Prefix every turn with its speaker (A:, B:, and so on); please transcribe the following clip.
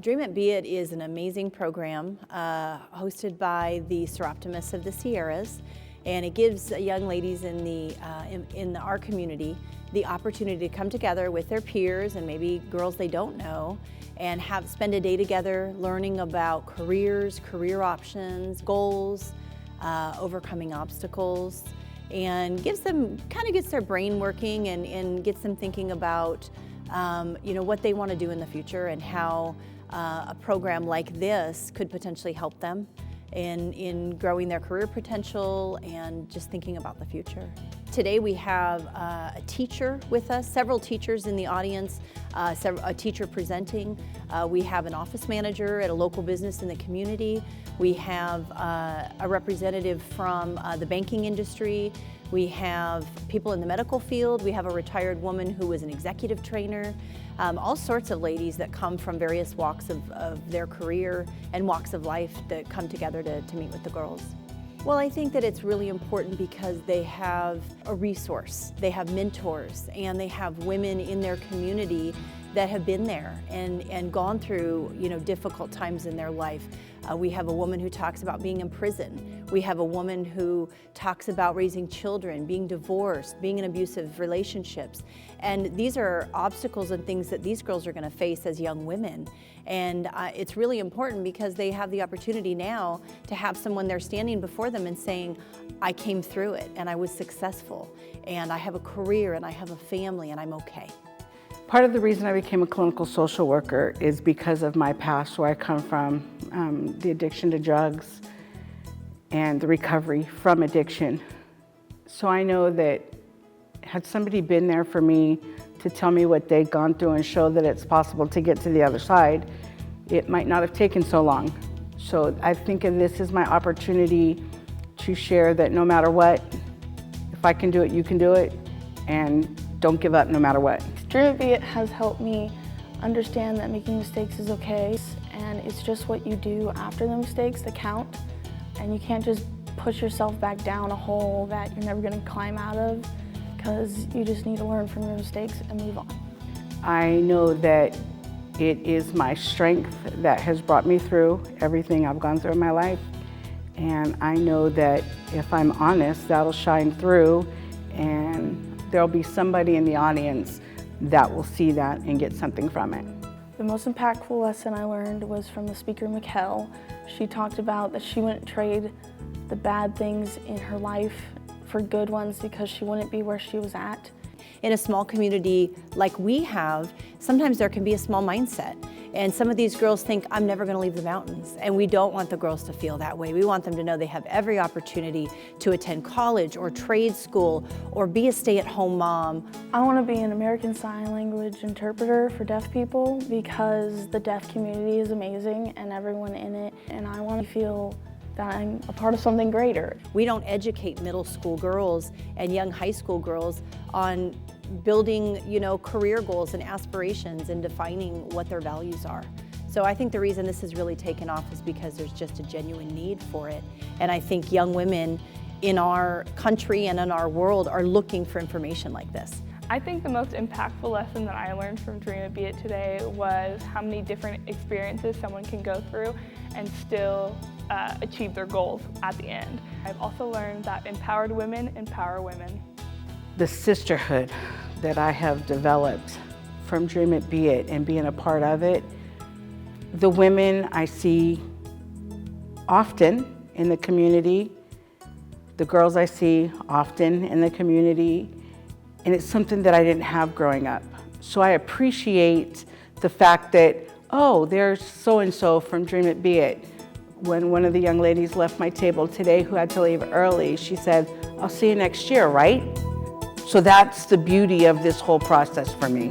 A: Dream It, Be It is an amazing program hosted by the Soroptimists of the Sierras, and it gives young ladies in our community the opportunity to come together with their peers and maybe girls they don't know and spend a day together learning about careers, career options, goals, overcoming obstacles, and gets their brain working and gets them thinking about what they want to do in the future and how a program like this could potentially help them in growing their career potential and just thinking about the future. Today we have a teacher with us, several teachers in the audience, a teacher presenting. We have an office manager at a local business in the community. We have a representative from the banking industry. We have people in the medical field. We have a retired woman who was an executive trainer. All sorts of ladies that come from various walks of their career and walks of life that come together to meet with the girls. Well, I think that it's really important because they have a resource, they have mentors, and they have women in their community that have been there and gone through difficult times in their life. We have a woman who talks about being in prison. We have a woman who talks about raising children, being divorced, being in abusive relationships. And these are obstacles and things that these girls are going to face as young women. And it's really important because they have the opportunity now to have someone there standing before them and saying, I came through it and I was successful and I have a career and I have a family and I'm okay.
B: Part of the reason I became a clinical social worker is because of my past, where I come from, the addiction to drugs and the recovery from addiction. So I know that had somebody been there for me to tell me what they'd gone through and show that it's possible to get to the other side, it might not have taken so long. So I think of this as my opportunity to share that no matter what, if I can do it, you can do it, and don't give up no matter what.
C: Dream It, Be It has helped me understand that making mistakes is okay, and it's just what you do after the mistakes that count, and you can't just push yourself back down a hole that you're never going to climb out of, because you just need to learn from your mistakes and move on.
B: I know that it is my strength that has brought me through everything I've gone through in my life, and I know that if I'm honest, that'll shine through, and there'll be somebody in the audience that will see that and get something from it.
C: The most impactful lesson I learned was from the speaker, Mikkel. She talked about that she wouldn't trade the bad things in her life for good ones because she wouldn't be where she was at.
A: In a small community like we have, sometimes there can be a small mindset. And some of these girls think, I'm never going to leave the mountains. And we don't want the girls to feel that way. We want them to know they have every opportunity to attend college or trade school or be a stay-at-home mom.
C: I want to be an American Sign Language interpreter for deaf people because the deaf community is amazing and everyone in it. And I want to feel that I'm a part of something greater.
A: We don't educate middle school girls and young high school girls on building, career goals and aspirations and defining what their values are. So I think the reason this has really taken off is because there's just a genuine need for it. And I think young women in our country and in our world are looking for information like this.
D: I think the most impactful lesson that I learned from Dream It, Be It today was how many different experiences someone can go through and still achieve their goals at the end. I've also learned that empowered women empower women.
B: The sisterhood that I have developed from Dream It, Be It and being a part of it, the women I see often in the community, the girls I see often in the community, and it's something that I didn't have growing up. So I appreciate the fact that, oh, there's so-and-so from Dream It, Be It. When one of the young ladies left my table today who had to leave early, she said, I'll see you next year, right? So that's the beauty of this whole process for me.